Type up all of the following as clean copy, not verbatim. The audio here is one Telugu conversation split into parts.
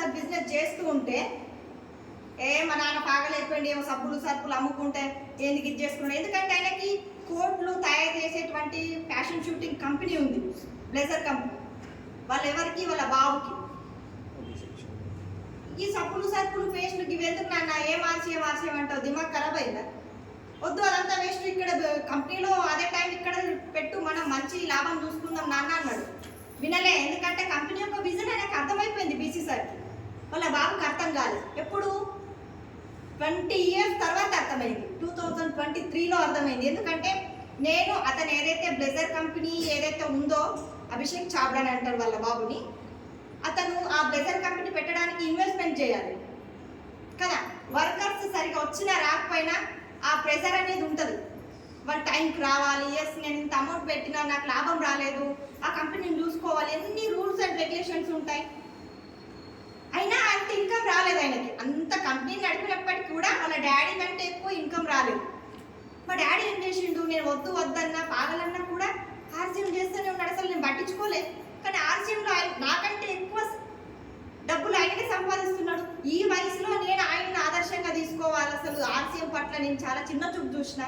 ప్రసాద్ బిజినెస్ చేస్తూ ఉంటే మా నాన్న పాగలేకపోయింది, ఏమో సబ్బులు సరుకులు అమ్ముకుంటే ఎందుకు ఇది చేసుకున్నాడు. ఎందుకంటే ఆయనకి కోట్లు తయారు చేసేటువంటి ఫ్యాషన్ షూటింగ్ కంపెనీ ఉంది, బ్లేజర్ కంపెనీ. వాళ్ళెవరికి? వాళ్ళ బాబుకి. ఈ సబ్బులు సరుకులు పేస్ట్లు ఇవి ఎందుకు నాన్న, ఏం ఆర్సీఎం అంటావు, దిమాగ్ ఖరాబ్ అయిందా? వద్దు, అదంతా వేస్ట్. ఇక్కడ కంపెనీలో అదే టైం ఇక్కడ పెట్టు, మనం మంచి లాభం చూసుకుందాం నాన్న అన్నాడు. వినలే. ఎందుకంటే కంపెనీ యొక్క విజన్ ఆయనకు అర్థమైపోయింది. బీసీ సార్కి వాళ్ళ బాబుకి అర్థం కాలేదు. ఎప్పుడు? 20 years తర్వాత అర్థమైంది. 2023లో అర్థమైంది. ఎందుకంటే నేను అతను ఏదైతే బ్లేజర్ కంపెనీ ఏదైతే ఉందో, అభిషేక్ చావ్డా అని అంటారు వాళ్ళ బాబుని, అతను ఆ బ్లేజర్ కంపెనీ పెట్టడానికి ఇన్వెస్ట్మెంట్ చేయాలి కదా. వర్కర్స్ సరిగా వచ్చినా రాకపోయినా ఆ ప్రెజర్ అనేది ఉంటుంది. వాళ్ళు టైంకి రావాలి. ఎస్, నేను ఇంత అమౌంట్ పెట్టినా నాకు లాభం రాలేదు, ఆ కంపెనీని చూసుకోవాలి, ఎన్ని రూల్స్ అండ్ రెగ్యులేషన్స్ ఉంటాయి. అయినా అంత ఇన్కమ్ రాలేదు ఆయనకి. అంత కంపెనీ నడిపినప్పటికీ కూడా వాళ్ళ డాడీ కంటే ఎక్కువ ఇన్కమ్ రాలేదు. మా డాడీ ఏం చేసిండు, నేను వద్దు వద్దన్నా పాగలన్నా కూడా ఆర్సీఎం చేస్తూనే ఉన్నాడు. అసలు నేను పట్టించుకోలేదు. కానీ ఆర్సీఎంలో నాకంటే ఎక్కువ డబ్బులు ఆయనకే సంపాదిస్తున్నాడు. ఈ వయసులో నేను ఆయనను ఆదర్శంగా తీసుకోవాలి. అసలు ఆర్సీఎం పట్ల నేను చాలా చిన్న చూపు చూసిన.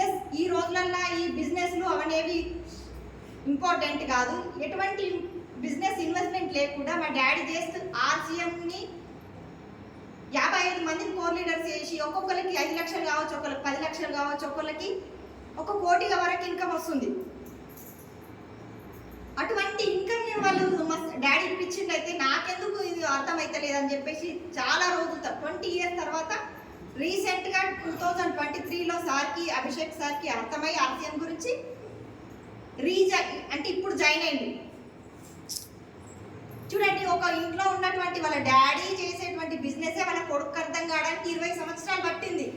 ఎస్, ఈ రోజులల్లో ఈ బిజినెస్లు అవనేవి ఇంపార్టెంట్ కాదు. ఎటువంటి బిజినెస్ ఇన్వెస్ట్మెంట్ లేకుండా మా డాడీ చేస్తూ ఆర్సీఎంని 55 మందిని కోర్ లీడర్స్ చేసి ఒక్కొక్కరికి 5 లక్షలు కావచ్చు, ఒకరికి 10 లక్షలు కావచ్చు, ఒక్కొక్కరికి 1 కోటి వరకు ఇన్కమ్ వస్తుంది. అటువంటి ఇన్కమ్ వాళ్ళు మా డాడీ ఇప్పించిందైతే నాకెందుకు ఇది అర్థమైతలేదని చెప్పేసి చాలా రోజులు 20 years తర్వాత రీసెంట్గా 2023లో సార్కి, అభిషేక్ సార్కి అర్థమై ఆర్సీఎం గురించి అంటే ఇప్పుడు జాయిన్ అయింది. చూడండి, ఒక ఇంట్లో ఉన్నటువంటి వాళ్ళ డాడీ చేసేటువంటి బిజినెస్ వాళ్ళ కొడుకు అర్థం కావడానికి 20 సంవత్సరాలు పట్టింది.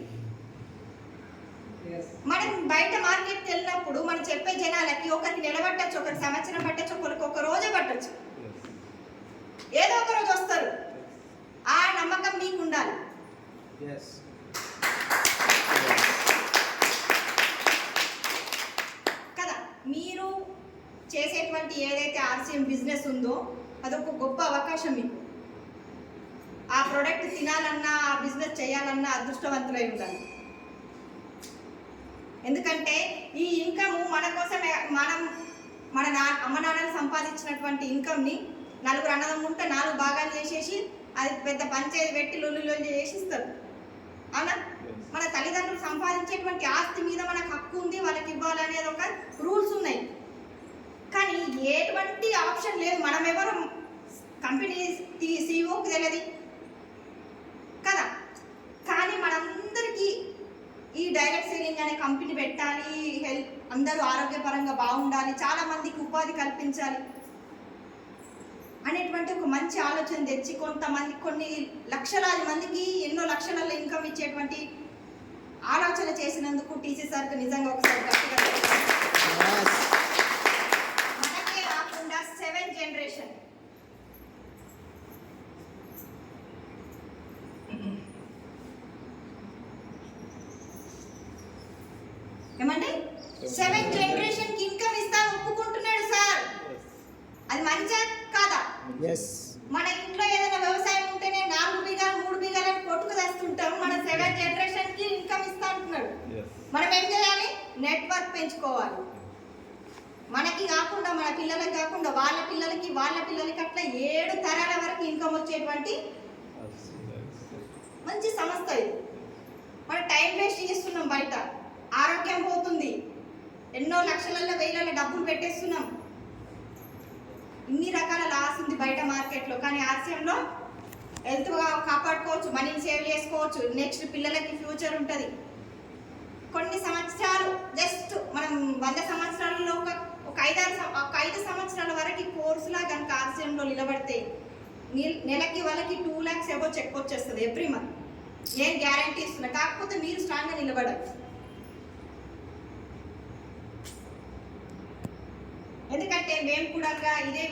మనం బయట మార్కెట్కి వెళ్ళినప్పుడు మనం చెప్పే జనాలకి ఒకరికి నిలబట్టచ్చు, ఒకరికి సంవత్సరం పట్టచ్చు, ఒకరికి ఒక రోజే పట్టచ్చు. ఏదో ఒక రోజు వస్తారు. ఆ నమ్మకం మీకు ఉండాలి కదా. మీరు చేసేటువంటి ఏదైతే ఆర్సీఎం బిజినెస్ ఉందో అదొక గొప్ప అవకాశం మీకు. ఆ ప్రోడక్ట్ తినాలన్నా, ఆ బిజినెస్ చేయాలన్నా అదృష్టవంతులై ఉండాలి. ఎందుకంటే ఈ ఇన్కమ్ మన కోసమే, మన అమ్మ నాన్నలు సంపాదించినటువంటి ఇన్కమ్ని 4 అన్నదమ్ములు ఉంటే 4 భాగాలు చేసేసి అది పెద్ద పంచాయతీ పెట్టి లొల్లు చేసిస్తారు. అవునా? మన తల్లిదండ్రులు సంపాదించేటువంటి ఆస్తి మీద మనకు హక్కు ఉంది, వాళ్ళకి ఇవ్వాలనేది ఒక రూల్స్ ఉన్నాయి. కానీ ఎటువంటి ఆప్షన్ లేదు. మనం ఎవరు కంపెనీ సీఈఓకి తెలియదు కదా. కానీ మనందరికీ ఈ డైరెక్ట్ సెల్లింగ్ అనే కంపెనీ పెట్టాలి, హెల్త్ అందరూ ఆరోగ్యపరంగా బాగుండాలి, చాలా మందికి ఉపాధి కల్పించాలి అనేటువంటి ఒక మంచి ఆలోచన తెచ్చి కొంతమంది కొన్ని లక్షలాది మందికి ఎన్నో లక్షలలో ఇన్కమ్ ఇచ్చేటువంటి ఆలోచన చేసినందుకు టీసీ సార్కి నిజంగా ఒకసారి గట్టిగా మనకే కాకుండా 7th generation ఏమండి 7th generation కి ఇన్కమ్ ఇస్తా ఒప్పుకుంటున్నాడు సార్. అది మంచిగా కాదా? మన ఇంట్లో ఏదైనా వ్యవసాయం ఉంటేనే 4 బిఘాలు 3 బిఘాలు కొట్టుకు తెస్తుంటాం. మన 7th generation కి ఇన్కమ్ ఇస్తా అంటున్నాడు. మనం ఏం చేయాలి? నెట్వర్క్ పెంచుకోవాలి. మనకి కాకుండా, మన పిల్లలకి కాకుండా వాళ్ళ పిల్లలకి అట్లా 7 తరాల వరకు ఇన్కమ్ వచ్చేటువంటి మంచి సంస్థ ఇది. మనం టైం వేస్ట్ చేస్తున్నాం, బయట ఆరోగ్యం పోతుంది, ఎన్నో లక్షలలో వేలలో డబ్బులు పెట్టేస్తున్నాం, ఇన్ని రకాల లాస్ ఉంది బయట మార్కెట్లో. కానీ ఆర్సీఎంలో హెల్త్గా కాపాడుకోవచ్చు, మనీని సేవ్ చేసుకోవచ్చు, నెక్స్ట్ పిల్లలకి ఫ్యూచర్ ఉంటుంది. కొన్ని సంవత్సరాలు జస్ట్ మనం 100 సంవత్సరాలలో ఒక 5 సంవత్సరాల వరకు కోర్సులా కనుక ఆర్సీఎంలో నిలబడితే నెలకి వాళ్ళకి 2 lakhs ఏవో చెక్ వచ్చేస్తుంది ఎవ్రీ మంత్. నేను గ్యారంటీ ఇస్తున్నా. కాకపోతే మీరు స్ట్రాంగ్గా నిలబడాలి. ఎందుకంటే మేము కూడా ఇదే